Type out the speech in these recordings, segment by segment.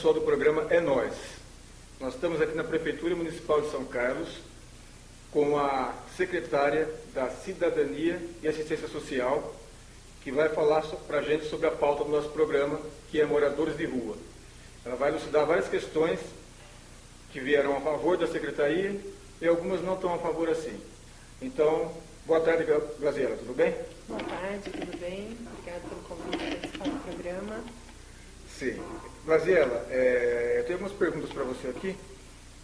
pessoal do programa É Nós. Nós estamos aqui na Prefeitura Municipal de São Carlos com a secretária da Cidadania e Assistência Social, que vai falar para a gente sobre a pauta do nosso programa, que é Moradores de Rua. Ela vai elucidar várias questões que vieram a favor da secretaria e algumas não estão a favor assim. Então, boa tarde, Graziela, tudo bem? Boa tarde, tudo bem? Obrigada pelo convite para participar do programa. Sim. Graziela, eu tenho algumas perguntas para você aqui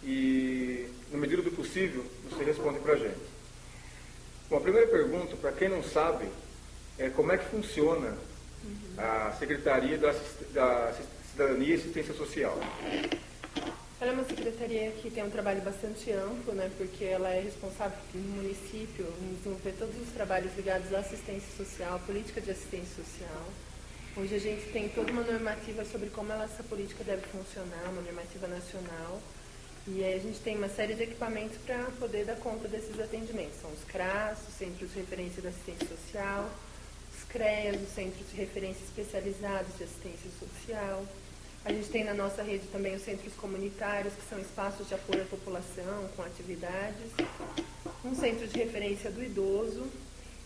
e, na medida do possível, você responde para a gente. Bom, a primeira pergunta, para quem não sabe, é como é que funciona a Secretaria da Cidadania e Assistência Social. Ela é uma secretaria que tem um trabalho bastante amplo, né, porque ela é responsável no município em desenvolver todos os trabalhos ligados à assistência social, política de assistência social. Hoje a gente tem toda uma normativa sobre como essa política deve funcionar, uma normativa nacional, e aí a gente tem uma série de equipamentos para poder dar conta desses atendimentos. São os CRAS, os Centros de Referência da Assistência Social, os CREAS, os Centros de Referência Especializados de Assistência Social. A gente tem na nossa rede também os centros comunitários, que são espaços de apoio à população, com atividades, um centro de referência do idoso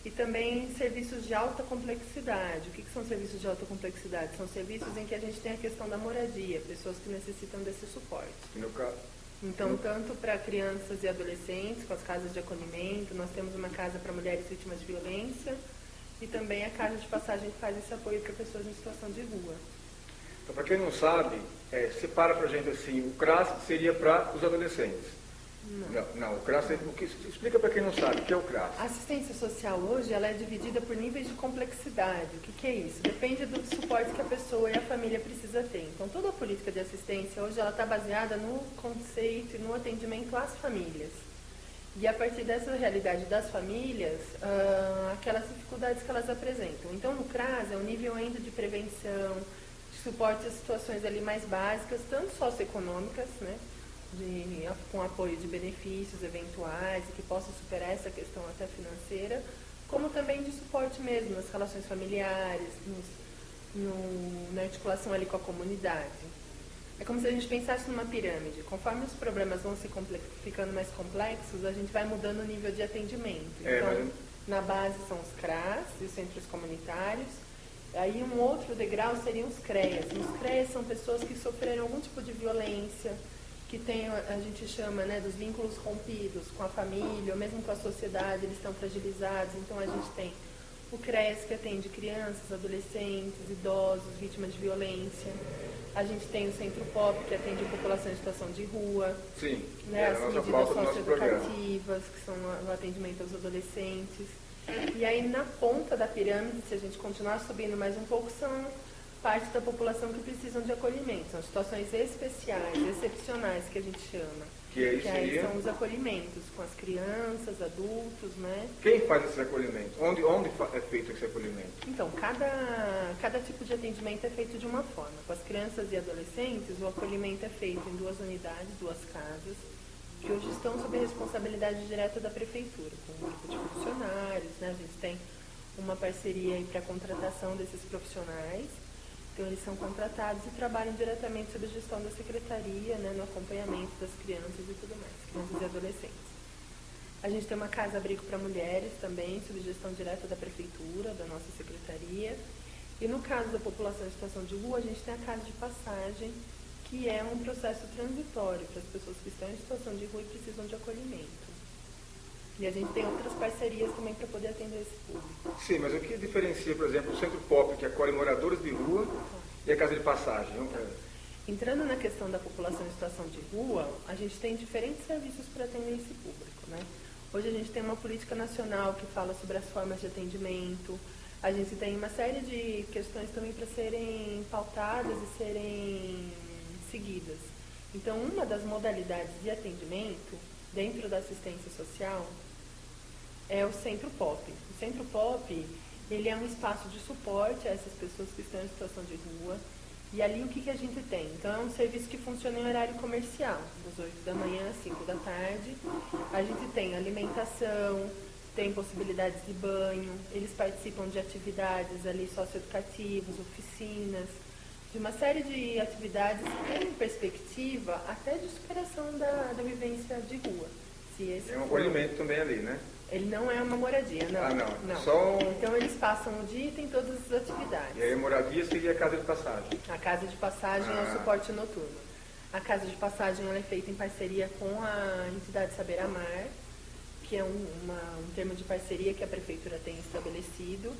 e também serviços de alta complexidade. O que são serviços de alta complexidade? São serviços em que a gente tem a questão da moradia, pessoas que necessitam desse suporte. Então, tanto para crianças e adolescentes, com as casas de acolhimento, nós temos uma casa para mulheres vítimas de violência e também a casa de passagem que faz esse apoio para pessoas em situação de rua. Então, para quem não sabe, separa para a gente assim, o CRAS seria para os adolescentes. Não, o CRAS, explica para quem não sabe, o que é o CRAS? A assistência social hoje ela é dividida por níveis de complexidade. O que é isso? Depende do suporte que a pessoa e a família precisa ter. Então, toda a política de assistência hoje ela está baseada no conceito e no atendimento às famílias. E a partir dessa realidade das famílias, aquelas dificuldades que elas apresentam. Então, no CRAS é um nível ainda de prevenção, de suporte às situações ali mais básicas, tanto socioeconômicas, né? Com apoio de benefícios eventuais e que possam superar essa questão até financeira, como também de suporte mesmo nas relações familiares, na articulação ali com a comunidade. É como se a gente pensasse numa pirâmide. Conforme os problemas vão se ficando mais complexos, a gente vai mudando o nível de atendimento. Então, na base são os CRAS e os centros comunitários. Aí um outro degrau seriam os CREAS. Os CREAS são pessoas que sofreram algum tipo de violência, que tem, a gente chama, né, dos vínculos rompidos com a família, ou mesmo com a sociedade, eles estão fragilizados. Então, a gente tem o CREAS, que atende crianças, adolescentes, idosos, vítimas de violência. A gente tem o Centro POP, que atende a população em situação de rua. Sim, né, as medidas socioeducativas, que são o atendimento aos adolescentes. E aí, na ponta da pirâmide, se a gente continuar subindo mais um pouco, são parte da população que precisam de acolhimento. São situações especiais, excepcionais, que a gente chama. Que aí são os acolhimentos com as crianças, adultos, né? Quem faz esse acolhimento? Onde é feito esse acolhimento? Então, cada tipo de atendimento é feito de uma forma. Com as crianças e adolescentes, o acolhimento é feito em 2 unidades, 2 casas, que hoje estão sob a responsabilidade direta da prefeitura, com um grupo de funcionários, né? A gente tem uma parceria aí para a contratação desses profissionais. Então, eles são contratados e trabalham diretamente sob a gestão da secretaria, né, no acompanhamento das crianças e tudo mais, crianças e adolescentes. A gente tem uma casa-abrigo para mulheres também, sob gestão direta da prefeitura, da nossa secretaria. E no caso da população em situação de rua, a gente tem a casa de passagem, que é um processo transitório para as pessoas que estão em situação de rua e precisam de acolhimento. E a gente tem outras parcerias também para poder atender esse público. Sim, mas o que diferencia, por exemplo, o Centro POP, que acolhe moradores de rua, e a Casa de Passagem? Entrando na questão da população em situação de rua, a gente tem diferentes serviços para atender esse público, né? Hoje a gente tem uma política nacional que fala sobre as formas de atendimento. A gente tem uma série de questões também para serem pautadas e serem seguidas. Então, uma das modalidades de atendimento dentro da assistência social é o Centro POP. O Centro POP, ele é um espaço de suporte a essas pessoas que estão em situação de rua. E ali o que a gente tem? Então é um serviço que funciona em horário comercial, das 8 da manhã às 5 da tarde. A gente tem alimentação, tem possibilidades de banho, eles participam de atividades ali socioeducativas, oficinas. de uma série de atividades em perspectiva até de superação da vivência de rua. Se esse É um for. acolhimento também ali, né? Ele não é uma moradia, não. Ah, não. Não. Só Então eles passam o dia e tem todas as atividades. E aí a moradia seria a casa de passagem. A casa de passagem é o suporte noturno. A casa de passagem ela é feita em parceria com a entidade Saber Amar, que é um termo de parceria que a prefeitura tem estabelecido.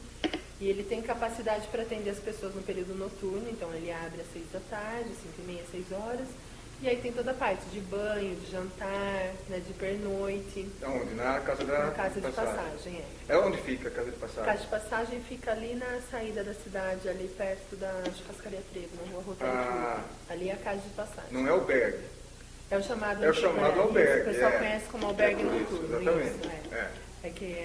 E ele tem capacidade para atender as pessoas no período noturno, então ele abre às 6 da tarde, 5h30, 6 horas. E aí tem toda a parte de banho, de jantar, né, de pernoite. Onde? Na casa Na casa de passagem, é. É onde fica a casa de A passagem? casa de passagem fica ali na saída da cidade, ali perto da Churrascaria Trevo, na rua Rotário. Ali é a casa de passagem. Não é albergue. É o chamado, albergue. O pessoal conhece como albergue Isso, noturno. exatamente. Isso, é que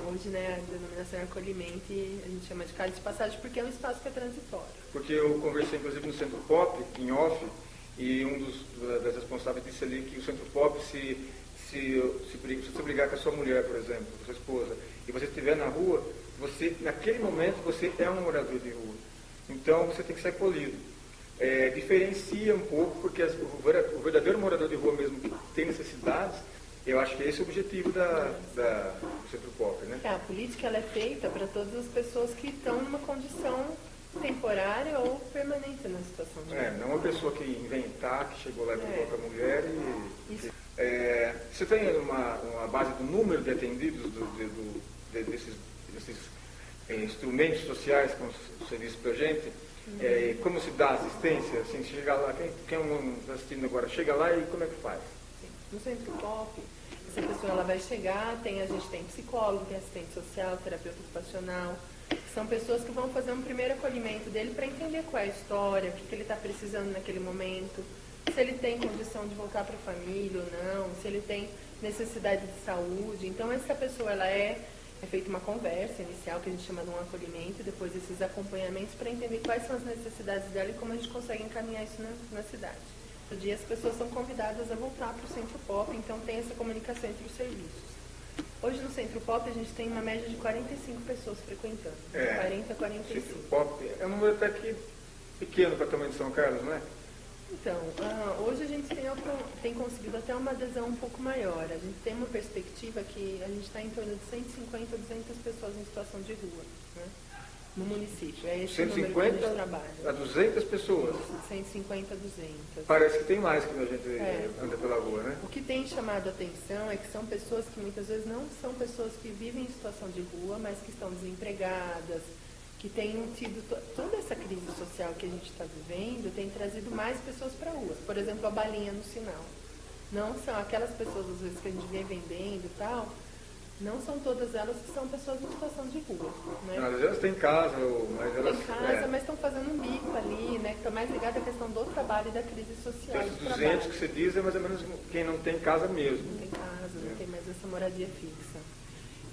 hoje, né, a denominação é acolhimento e a gente chama de casa de passagem porque é um espaço que é transitório. Porque eu conversei, inclusive, no Centro Pop, em off, e das responsáveis disse ali que o Centro Pop, se você brigar com a sua mulher, por exemplo, com a sua esposa, e você estiver na rua, naquele momento, você é um morador de rua. Então, você tem que ser acolhido. Diferencia um pouco, porque o verdadeiro morador de rua mesmo, que tem necessidades, eu acho que esse é o objetivo do Centro Pop, né? A política ela é feita para todas as pessoas que estão numa condição temporária ou permanente na situação de não uma pessoa que inventar, que chegou lá e brigou com a mulher Isso. Você tem uma base do número de atendidos desses instrumentos sociais, como você disse para a gente? Como se dá assistência? Assim, chega lá, quem está assistindo agora, chega lá e como é que faz? Sim. No Centro Pop, essa pessoa ela vai chegar, a gente tem psicólogo, tem assistente social, terapeuta ocupacional, que são pessoas que vão fazer um primeiro acolhimento dele para entender qual é a história, o que ele está precisando naquele momento, se ele tem condição de voltar para a família ou não, se ele tem necessidade de saúde. Então, essa pessoa ela é feita uma conversa inicial, que a gente chama de um acolhimento, e depois esses acompanhamentos para entender quais são as necessidades dela e como a gente consegue encaminhar isso na cidade. No dia, as pessoas são convidadas a voltar para o Centro Pop, então tem essa comunicação entre os serviços. Hoje no Centro Pop a gente tem uma média de 45 pessoas frequentando, 40 a 45. Centro Pop é um número até que pequeno para o tamanho de São Carlos, não é? Então, hoje a gente tem conseguido até uma adesão um pouco maior. A gente tem uma perspectiva que a gente está em torno de 150 a 200 pessoas em situação de rua, né, no município. É esse 150 número que a gente trabalha. a 200 pessoas? 150 a 200. Parece que tem mais quando a gente anda pela rua, né? O que tem chamado a atenção é que são pessoas que muitas vezes não são pessoas que vivem em situação de rua, mas que estão desempregadas, que tenham tido toda essa crise social que a gente está vivendo, tem trazido mais pessoas para a rua. Por exemplo, a balinha no sinal. Não são aquelas pessoas, às vezes, que a gente vê vendendo e tal, não são todas elas que são pessoas em situação de rua. Né? Às vezes elas têm casa, mas elas... Tem casa, mas estão fazendo um bico ali, né? Que está mais ligado à questão do trabalho e da crise social. Esses 200 que você diz é mais ou menos quem não tem casa mesmo. Não tem casa, não tem mais essa moradia fixa.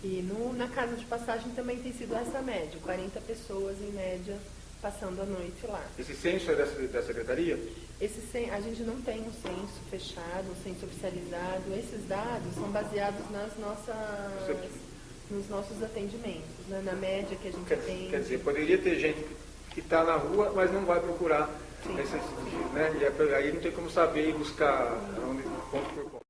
E na casa de passagem também tem sido essa média, 40 pessoas em média passando a noite lá. Esse censo é da secretaria? A gente não tem um censo fechado, um censo oficializado. Esses dados são baseados nos nossos atendimentos, né? Na média que a gente tem. Quer dizer, poderia ter gente que está na rua, mas não vai procurar. Né? E aí não tem como saber e buscar ponto por ponto.